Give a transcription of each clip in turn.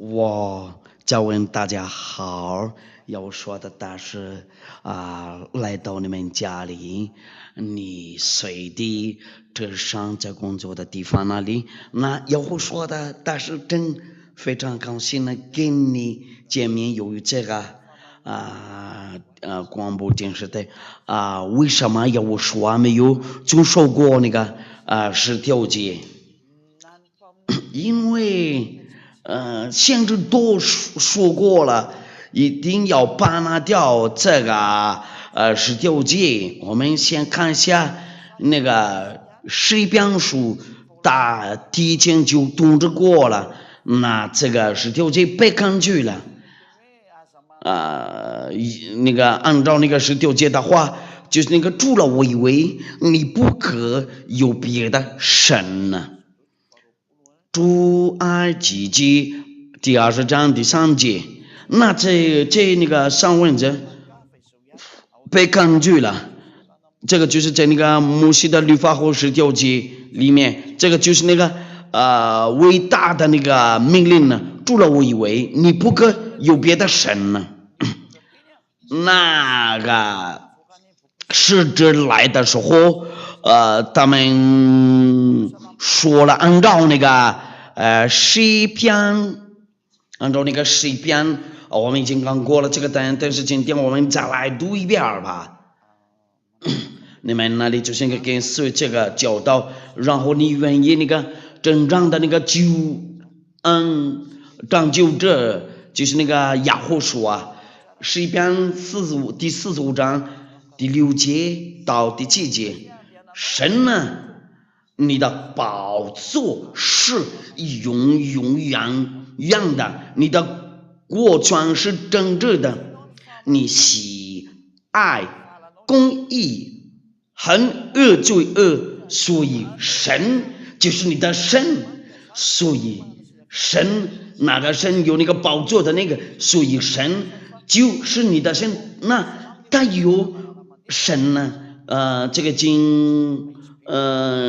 我再问大家好，要说的但是来到你们家里，你随地这上在工作的地方那里，那要说的但是真非常高兴的跟你见面，由于这个广播电视台为什么要说没有就说过那个十条街？因为先知都说过了，一定要扒掉这个十条街。我们先看一下那个十篇书，提前就通知过了，那这个十条街被根据了。那个按照那个十条街的话，就是那个主了为为，你不可有别的神呢。出埃及记第20章第3节，那那个上文者被根据了，这个就是在那个摩西的律法和十条街里面，这个就是那个伟大的那个命令呢，主了我以为你不可有别的神呢。那个使者来的时候，他们说了，按照那个诗篇，按照那个诗篇，我们已经刚过了这个单，但是今天我们再来读一遍吧。你们那里就是跟随这个教导，然后你愿意那个真正的那个拯救者，就是那个亚护说诗篇第45章第6节到第7节，神呢，你的宝座是永远的，你的国权是正直的，你喜爱公义，恨恶罪恶，所以神就是你的神，所以神哪个神有那个宝座的那个，所以神就是你的神。那他有神呢？这个经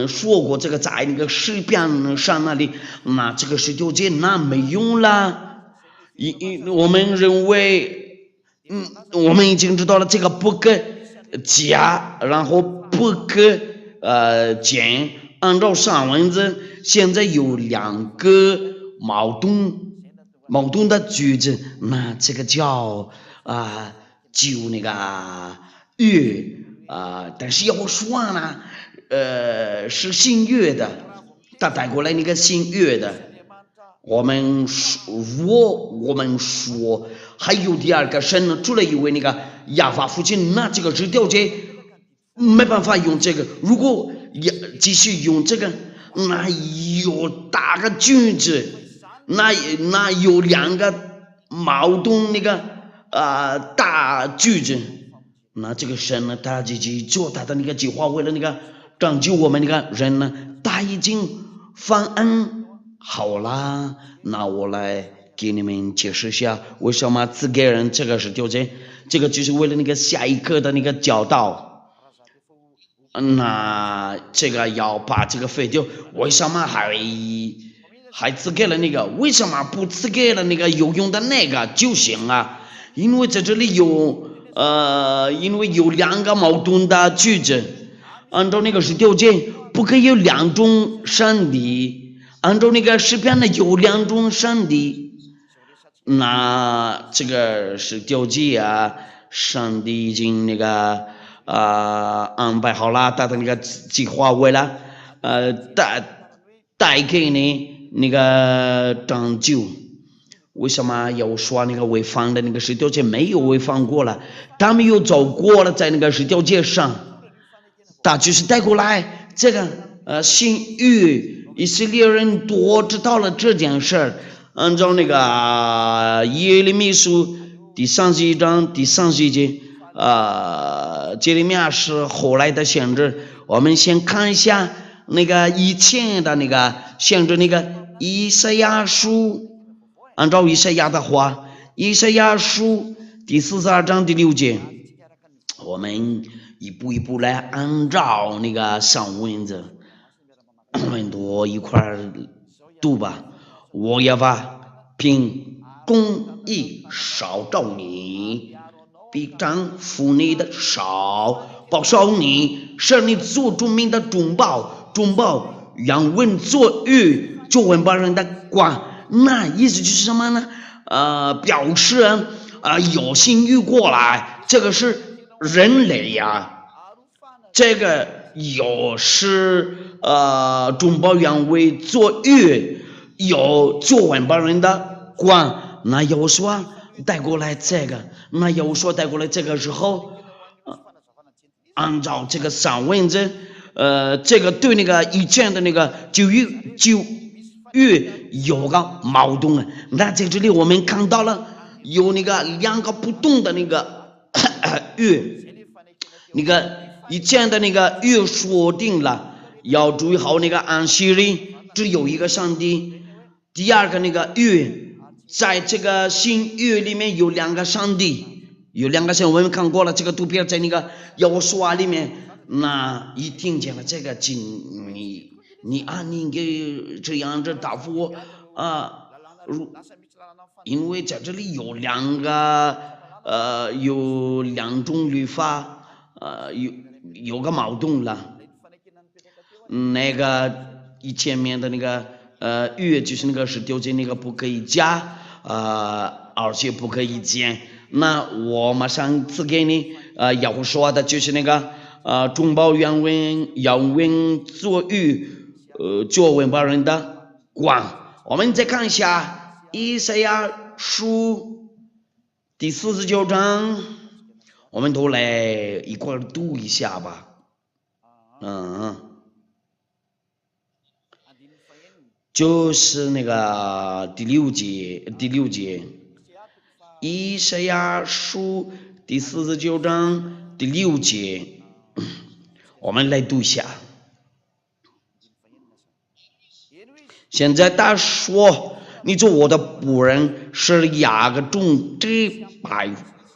说过，这个在那个诗篇上那里，那这个十条街那没用了。我们认为，我们已经知道了这个不可加，然后不可减。按照上文字，现在有2个矛盾的句子，那这个叫就那个月但是要说呢，是新月的，他带过来那个新月的。我们说还有第2个神呢，除了一位那个亚法父亲，那这个十条街没办法用这个。如果继续用这个，那有大个句子，那有2个矛盾那个大句子，那这个神呢，他自己做他的那个计划，为了那个拯救我们那个人呢，他已经方案好啦。那我来给你们解释一下，为什么只给人这个是条件，这个就是为了那个下一课的那个教导。那这个要把这个废掉，为什么还只给了那个？为什么不只给了那个有用的那个就行啊？因为在这里有因为有2个矛盾的句子，按照那个十条件，不可以有2种上帝，按照那个诗篇呢有2种上帝。那这个十条件上帝已经那个安排好了他的那个计划，为了带给你那个拯救。为什么要说那个违反的那个十条街没有违反过了？他们又走过了，在那个十条街上，他就是带过来这个新约，以色列人多知道了这件事儿。按照那个耶利米书第31章第31节，耶利米是后来的先知。我们先看一下那个以前的那个先知，那个以赛亚书。按照以赛亚的话，以赛亚书第42章第6节，我们一步一步来按照那个上文字，我们都一块读吧。我也把凭公义烧照你，必丈夫你的手，保守你，使你做主民的中保，让稳坐狱，就稳把人的光。那意思就是什么呢？表示有心欲过来，这个是人类呀。这个有是中保原为坐狱，有做稳把人的光。那有说带过来这个，时候，按照这个散文字，这个对那个以前的那个就有个矛盾啊。那在这里我们看到了有那个两个不同的那个月，那个以前的那个月说定了要注意好那个安息日只有一个上帝，第二个那个月在这个新约里面有两个上帝，我们看过了这个图片在那个耶和华里面。那一听见了这个你按你给这样子答复我因为在这里有两种律法，有个矛盾了。那个以前面的那个月就是那个是丢进那个不可以加而且不可以减。那我马上次给你要说的就是那个中保原文作狱作文把人的光。我们再看一下以赛亚书第49章，我们都来一块读一下吧。就是那个第六节，以赛亚书第49章第6节，我们来读一下。现在他说：“你做我的仆人，是雅各种这百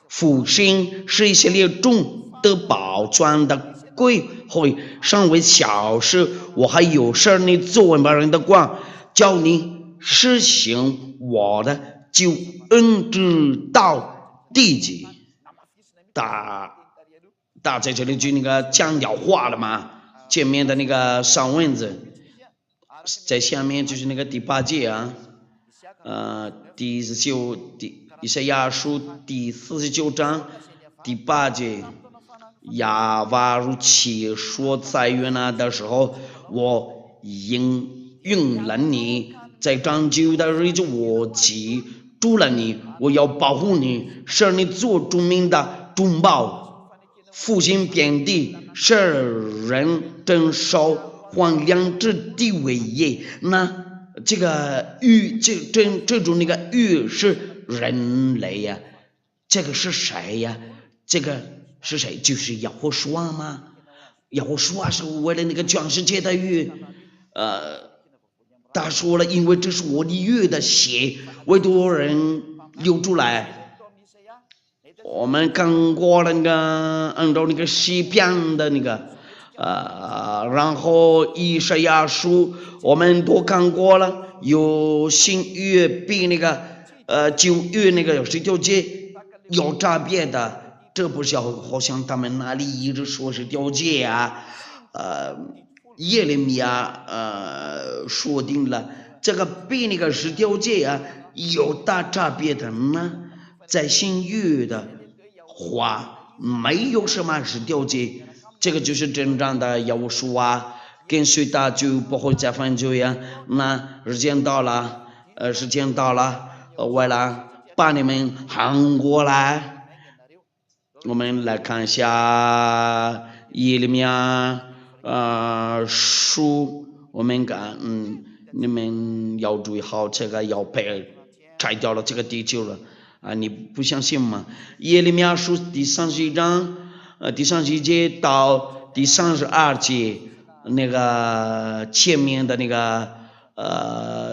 复兴，是以色列种的宝钻的归会，尚未小事，我还有事你做文把人的光，叫你实行我的救恩之道地极。”大在这里就那个讲掉话了嘛，前面的那个上文字。在下面就是那个第8节以赛亚书第49章第8节，亚瓦如其说在约拿的时候，我应允了你，在长久的日子我记住了你，我要保护你，使你做著名的中保，复兴遍地，使人珍守还良知的伟业。那这个这种那个是人类呀，这个是谁呀？这个是谁？就是耶和华吗？耶和华是为了那个全世界的他说了，因为这是我的血的血，为多人流出来。我们看过了那个按照那个诗篇的那个然后以赛亚书我们都看过了，有新约比那个旧约那个有19节有差别的，这不是好像他们那里一直说是条件耶利米说定了这个比那个19节有大差别的呢。在新约的话没有什么19节，这个就是真正的耶和华，跟随他就不会再犯罪呀。那时间到了，为了把你们喊过来，我们来看一下耶利米书，我们看你们要注意好，这个要被拆掉了这个地球了你不相信吗？耶利米书第31章第31节到第32节，那个前面的那个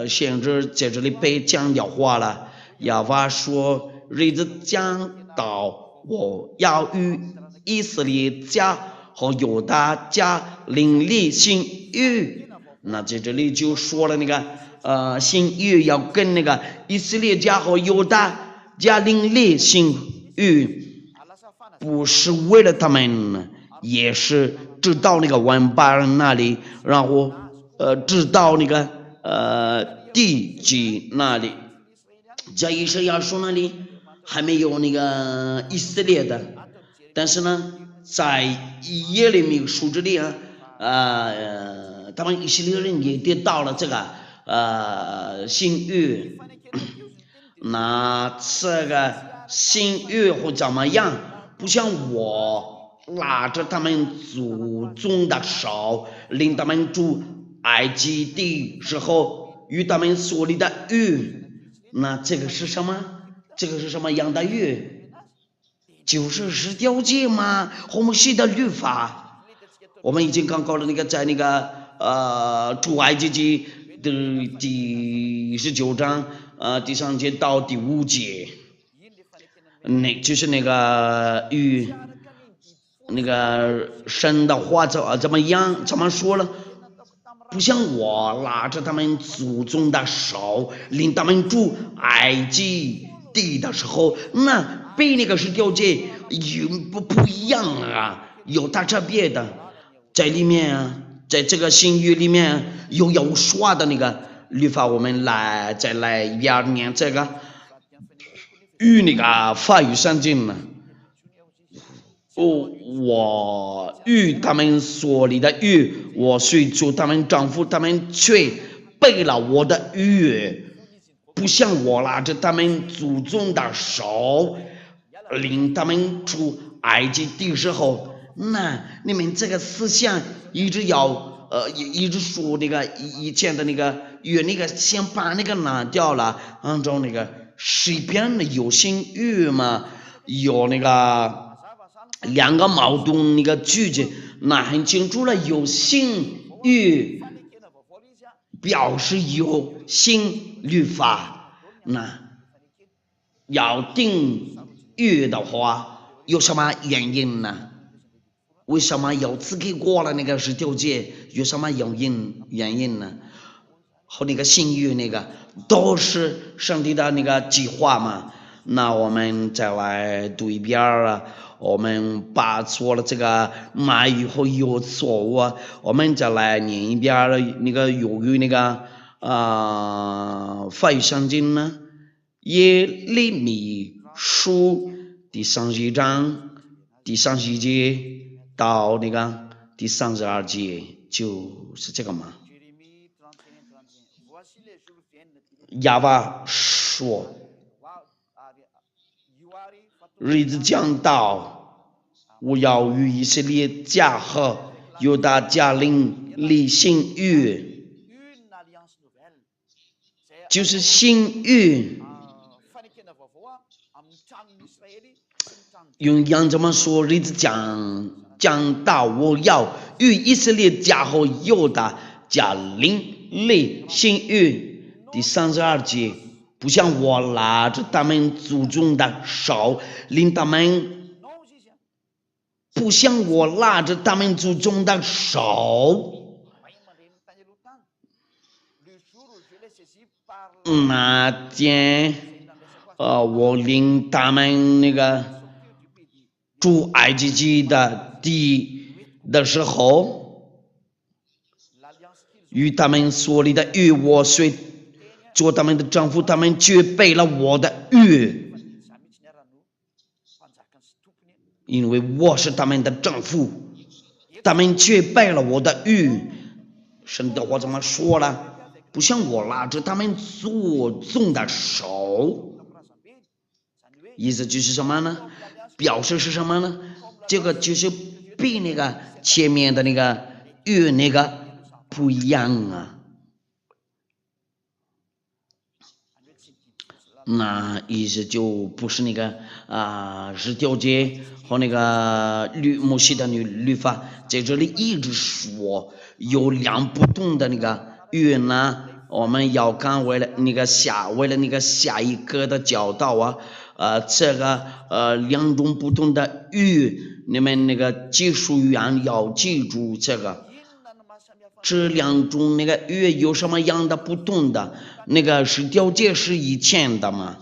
先知在这里被讲掉话了。亚娃说：“日子将到，我要与以色列家和犹大家另立新约。”那在这里就说了那个新约要跟那个以色列家和犹大家另立新约，不是为了他们，也是直到那个外邦人那里，然后直到那个地基那里，在以赛亚书那里还没有那个以色列的，但是呢，在耶利米书这里啊，他们以色列人也得到了这个新约，那这个新约会怎么样？不像我拉着他们祖宗的手，领他们出埃及的时候与他们所立的约，那这个是什么？这个是什么样的约？就是十条诫嘛，摩西的律法。我们已经刚搞了那个在那个出埃及记的第19章第3节到第5节，那就是那个与那个神的话怎么样？怎么说了？不像我拉着他们祖宗的手，领他们出埃及地的时候，那被那个十条诫不一样啊，有大差别的，在里面啊，在这个新约里面有有说的那个律法，我们再来一遍念这个与那个法语相近呢。我与他们所立的约，我虽做他们丈夫，他们却背了我的约，不像我拉着他们祖宗的手，领他们出埃及的时候，那你们这个思想一直一直说那个以前的那个约，那个先把那个拿掉了，按照那个诗篇的有新约嘛，有那个2个矛盾那个句子，那很清楚了，有新约表示有新律法，那要定约的话，有什么原因呢？为什么要自己过了那个十条诫？有什么原因呢？和那个新约那个都是上帝的那个计划嘛。那我们再来读一遍啊，我们把错了这个马语和有错误啊，我们再来念一遍那个由于那个法语圣经呢，耶利米书第31章第31节到那个第32节，就是这个嘛。亚巴说，日子将到，我要与以色列家和犹大家立新约，就是新约。用羊这么说，日子将到，我要与以色列家和犹大家立新约。第32节，不像我拉着他们祖宗的手，领他们，不像我拉着他们祖宗的手。那天，我领他们那个出埃及记的地的时候，与他们所立的约，我虽做他们的丈夫，他们却背了我的约，因为我是他们的丈夫，他们却背了我的约。神的话怎么说了？不像我拉着他们祖宗的手，意思就是什么呢？表示是什么呢？这个就是比那个前面的那个约那个不一样啊。那意思就不是那个十条诫和那个摩西的律法，在这里一直说有2不同的那个约呢。我们要看为了那个下一个的教导啊，这个2种不同的约，你们那个技术员要记住这个。这两种那个月有什么样的不同的？那个是条件是以前的嘛？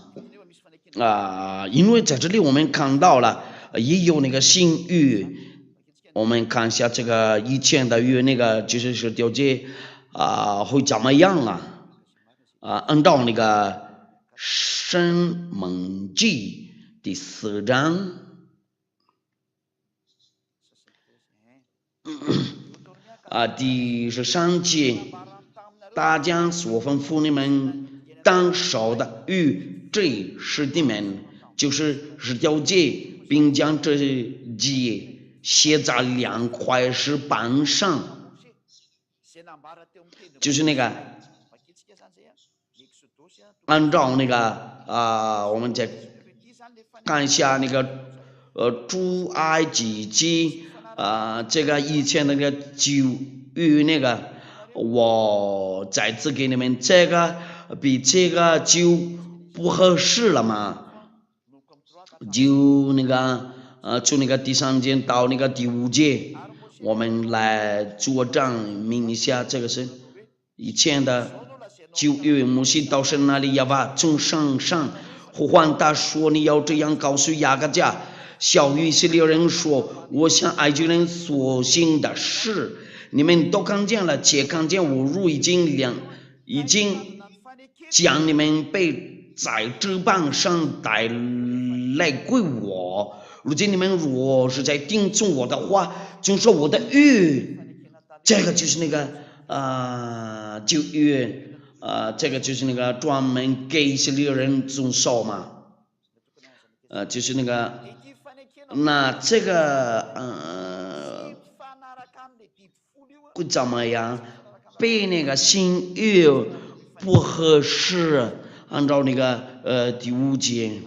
因为在这里我们看到了也有那个新月，我们看一下这个以前的月那个就是条件会怎么样啊？按照那个申蒙记第4章。第13节，大家所吩咐你们当守的谕这是你们，就是十条诫，并将这诫写在2块石板上，就是那个按照那个我们再看一下那个出埃及记。这个以前那个旧约那个，我再次给你们这个比这个就不合适了嘛？就那个从那个第3节到那个第5节，我们来做证明一下，这个是以前的旧约。摩西到神那里要把从山上呼唤他说：“你要这样告诉雅各家。”小以色列人说：“我向埃及人所行的事，你们都看见了，且看见我如已经将你们被在这棒上带来归我。如今你们若是在听从我的话，遵守我的谕，这个就是那个旧约，这个就是那个专门给以色列人遵守嘛，就是那个。”那这个会怎么样？被那个新约不合适，按照那个第5节，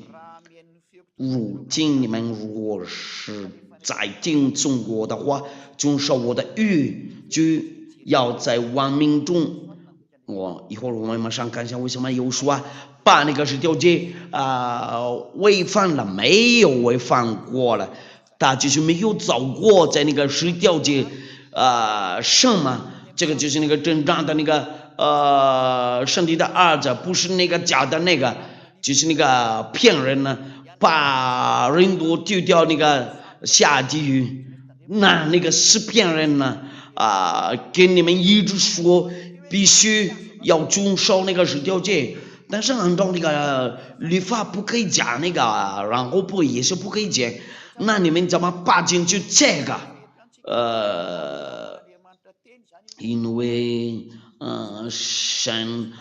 如今你们如果是在听从我的话，遵守我的谕，就要在万民中。一会儿我们马上看一下为什么有说把那个10条诫违反了，没有违反过了，他就是没有走过在那个10条诫上嘛。这个就是那个真正的那个上帝的儿子，不是那个假的那个，就是那个骗人呢，把人都丢掉那个下地狱，那个是骗人呢跟你们一直说必须要遵守那个10条诫，但是按照那个律法不可以讲那个，然后也是不可以讲，那你们怎么把进去这个？因为神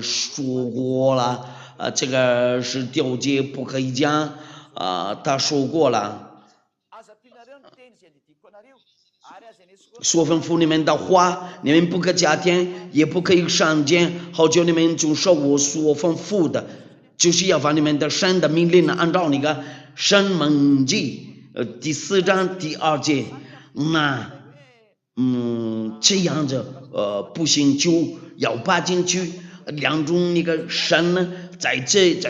说过了，这个10条诫不可以讲，他说过了。所吩咐你们的话，你们不可加添，也不可以删减，好叫你们遵守我所吩咐的，就是要把你们的神的命令按照那个申蒙记第4章第2节，这样子不行，就要把进去2种那个神呢，在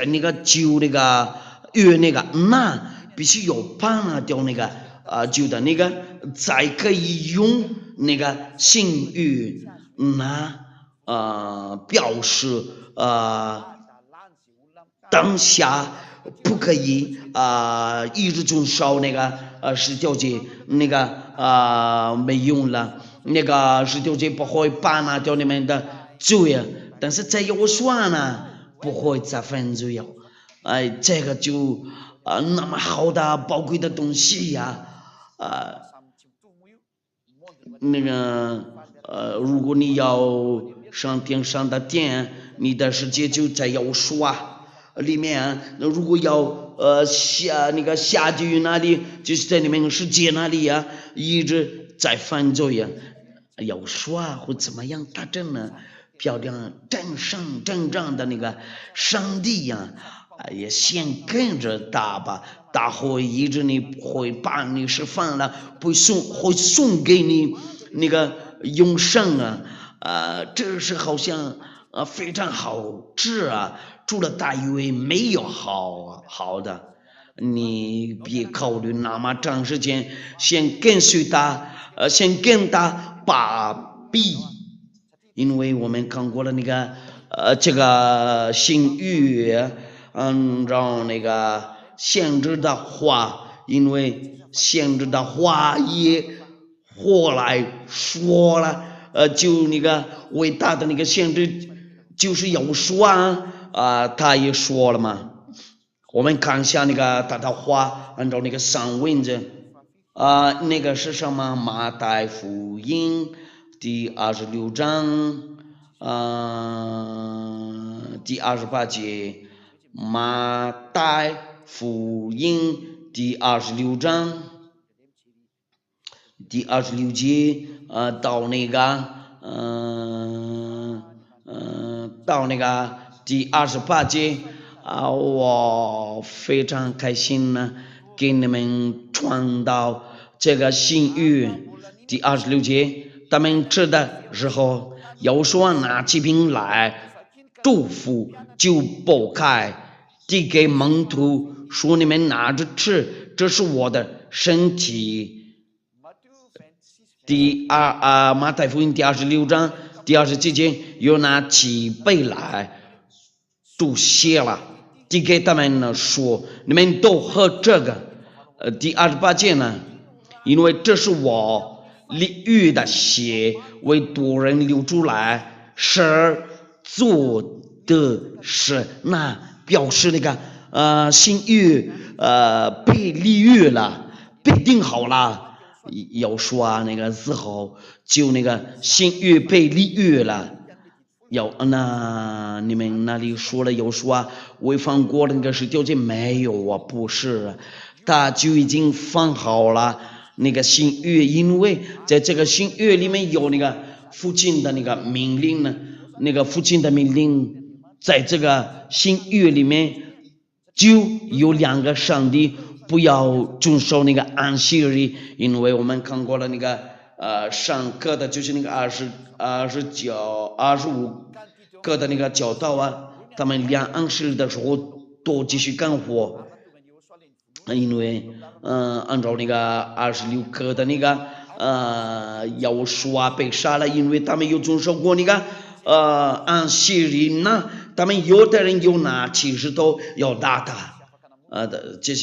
那个旧那个约那个，那必须要把掉那个旧的那个，才可以用那个新约表示当下不可以一直遵守那个10条诫，那个没用了，那个10条诫不会把掉你们的罪，但是在有说呢，不会再犯罪了。这个就那么好的宝贵的东西呀，那个如果你要上天上的殿，你的世界就在有说里面，那如果要下地狱那里，就是在你们世界那里呀，一直在犯罪呀，有说会怎么样大正呢？漂亮真正的那个上帝呀，也先跟着他吧，他会一直你会把你释放了，会送给你那个永生这是好像非常好吃除了大以为没有好的，你别考虑那么长时间，先跟随他，先跟他把必，因为我们看过了那个这个新约，按照那个先知的话，因为先知的话也后来说了，就那个伟大的那个先知就是有说他也说了嘛。我们看一下那个他的话，按照那个上文字。那个是什么？马太福音第26章，第28节。马太福音第26章第26节，到那个，到那个第28节，我非常开心呢，给你们传到这个新约第26节，他们吃的时候，有说拿起饼来祝福，就剥开，递给门徒，说你们拿着吃，这是我的身体。马太福音第26章第27节，又拿起杯来注谢了，递给他们呢，说你们都喝这个。第28节呢，因为这是我立约的血，为多人流出来，是做的是那表示那个新约被立约了，被定好了。要说那个时候就那个新约被立约了。那你们那里说了有说违反过的那个是条件没有啊？不是，他就已经放好了那个新约，因为在这个新约里面有那个父亲的那个命令呢，那个父亲的命令在这个新约里面就有两个上帝不要遵守那个安息日，因为我们看过了那个上课的就是那个25个的那个教导他们两安息日的时候都继续干活，因为按照那个26课的那个要说被杀了，因为他们有遵守过那个安息日呢，他们有的人有拿起石头要打他。这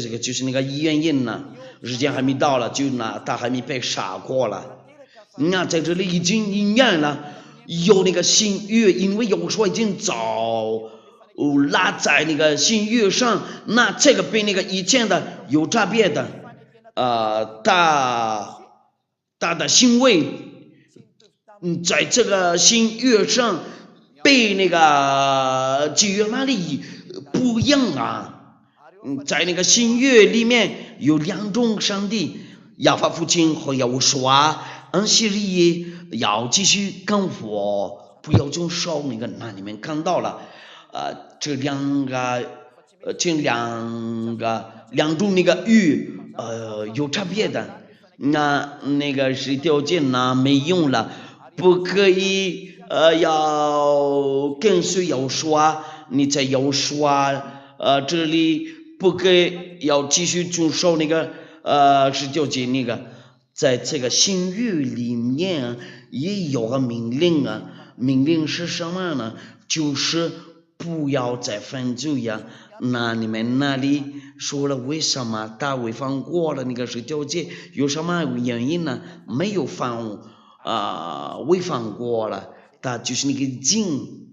个就是那个原因呢，时间还没到了，就他还没被杀过了。那在这里已经一年了，有那个新约，因为有说已经早拉在那个新约上，那这个比那个以前的有差别的，他的行为，在这个新约上被那个旧约那里不一样啊。在那个新约里面有两种上帝，亚法父亲和耶和华，安息日要继续干活，不要遵守那个。那你们看到了，这两种那个语有差别的。那个是条件没用了，不可以要跟随耶和华，你在耶和华这里。不给要继续遵守那个是条件那个，在这个新约里面也有个命令命令是什么呢？就是不要再犯罪呀。那你们那里说了为什么他违反过了那个是条件？有什么原因呢？没有违反过了，他就是那个经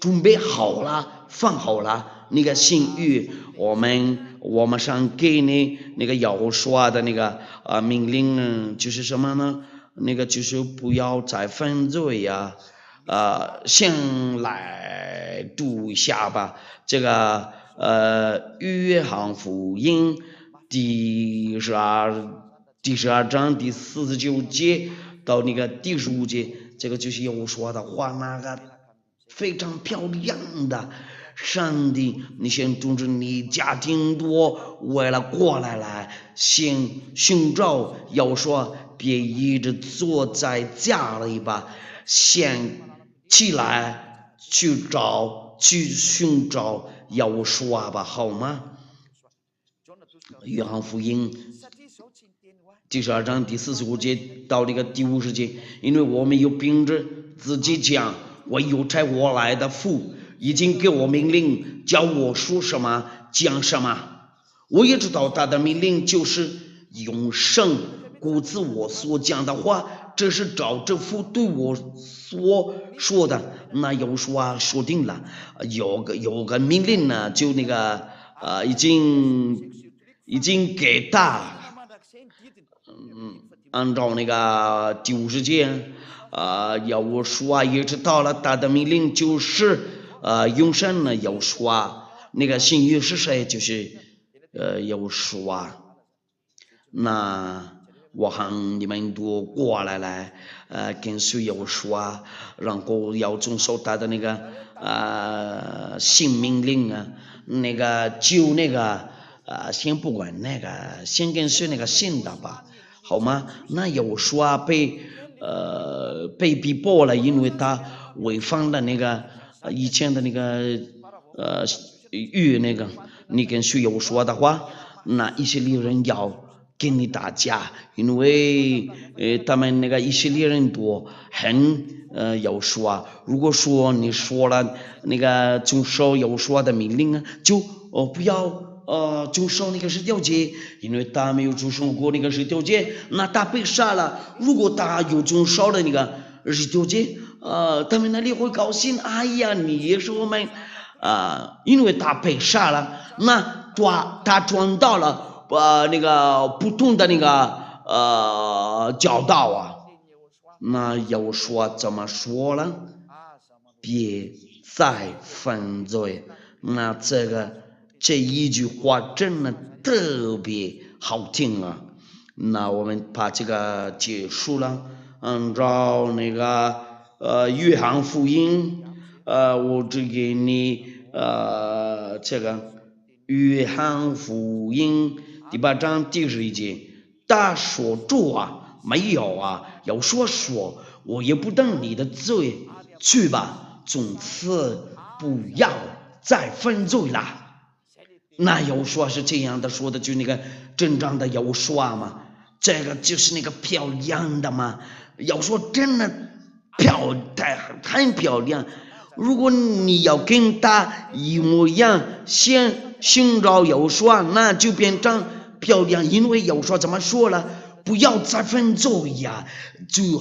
准备好了，放好了。那个新约，我们想给你那个要说的那个命令就是什么呢？那个就是不要再犯罪呀。先来读一下吧。这个约翰福音第十二章第49节到那个第15节，这个就是要说的话，那个非常漂亮的。上帝，你先通知你家庭多，为了过来先寻找，要说别一直坐在家里吧，先起来去寻找，要说吧，好吗？约翰福音第12章第45节到那个第50节，因为我们有凭着自己讲，我有差我来的父已经给我命令，叫我说什么讲什么。我也知道他的命令就是永生，故此我所讲的话，这是照着父对我所说的。那有说说定了，有个命令呢，就那个已经给他。按照那个第50节，要我说也知道了，他的命令就是永生呢，要说那个新约是谁？就是要说，那我喊你们都过来了，跟随要说，然后要遵守他的那个新命令啊，那个就那个先不管那个，先跟随那个新的吧。好吗？那有说被逼迫了，因为他违反了那个以前的那个那个，你跟谁有说的话，那以色列人要跟你打架，因为他们那个以色列人多，很有说，如果说你说了那个遵守有说的命令啊，就不要。遵守那个10条诫，因为他没有遵守过那个10条诫，那他被杀了。如果他有遵守了那个10条诫，他们那里会高兴。哎呀，你也是我们因为他被杀了，那他传到了那个不同的那个教导啊。那要说怎么说了？别再犯罪。那这一句话真的特别好听啊！那我们把这个结束了。按照那个约翰福音，我只给你这个约翰福音第8章第11节，他说主啊，没有啊，要说，我也不等你的罪，去吧，从此不要再犯罪了。那有说是这样的说的，就那个正常的有说嘛，这个就是那个漂亮的嘛。要说真的很漂亮。如果你要跟他一模一样，先寻找有说，那就变成漂亮。因为有说怎么说了，不要再犯罪呀，就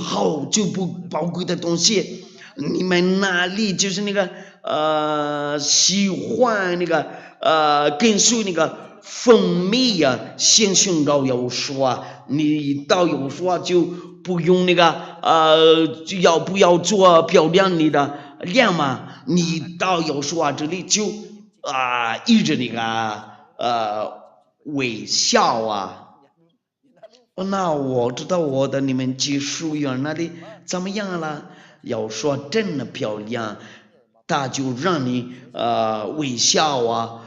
不宝贵的东西。你们那里就是那个喜欢那个跟随那个蜂蜜呀，先寻找有说，你到有说就不用那个不要做漂亮你的脸嘛，你到有说这里就一直那个微笑啊。那我知道我的你们技术员那里怎么样了？要说真的漂亮，他就让你微笑啊，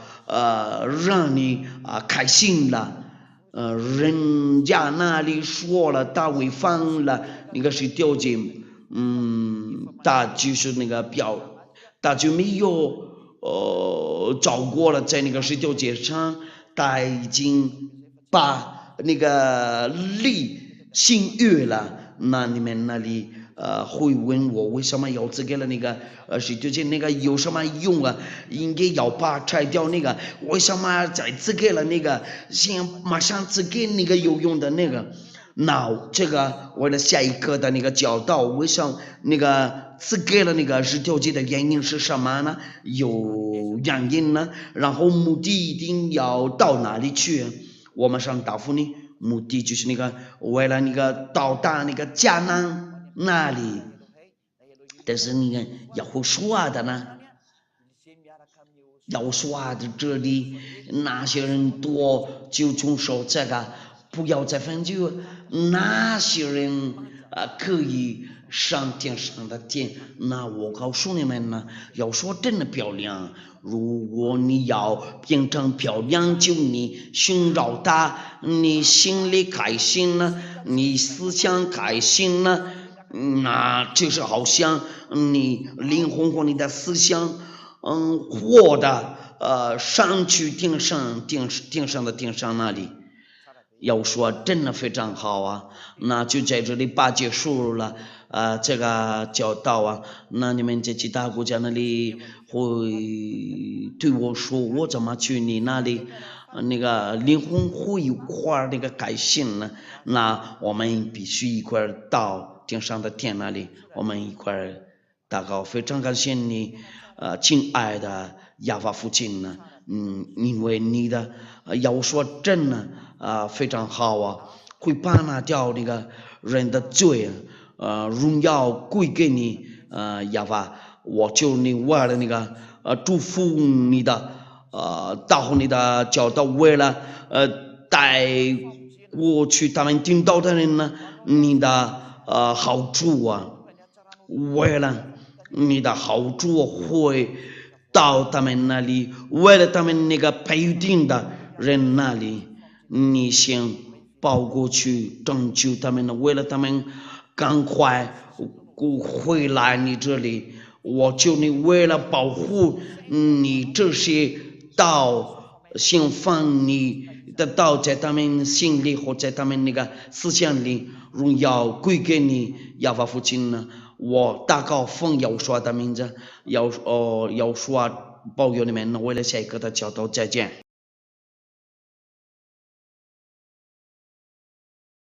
让你开心了。人家那里说了，他违反了那个10条诫，他就是那个他就没有照过了，在那个10条诫上，他已经把那个立新约了。那你们那里会问我为什么要这个了那个10条诫那个有什么用啊？应该要把拆掉那个，为什么在这个了那个先马上这个那个有用的那个？那这个为了下一课的那个教导，为什么那个这个了那个10条诫的原因是什么呢？有原因呢，然后目的一定要到哪里去？我们上答复你，目的就是那个为了那个到达那个迦南那里。但是你看要会说的呢，要说的这里那些人多就遵守这个，不要再犯罪。那些人可以上天上的天。那我告诉你们呢，要说真的漂亮。如果你要变成漂亮，就你寻找它，你心里开心了，你思想开心了，那就是好像你灵魂和你的思想活的上去顶上那里。要说真的非常好啊，那就在这里把结束了这个教导啊，那你们在其他国家那里会对我说我怎么去你那里，那个灵魂会一块儿那个改信呢？那我们必须一块儿到天上的天那里，我们一块儿祷告。非常感谢你，亲爱的亚法父亲呢，因为你的要说真呢。非常好啊，会把那掉那个人的罪荣耀归给你，亚法，我求你为了那个祝福你的到你的教导，为了带过去他们听到的人呢，你的好处啊，为了你的好处会到他们那里，为了他们那个配定的人那里。你先跑过去拯救他们，为了他们赶快回来你这里，我求你为了保护你这些道先放你的道在他们心里或在他们那个思想里，荣耀归给你，亚法父亲呢？我祷告奉耶稣的名字，要说保佑你们，为了下一个的教导，再见。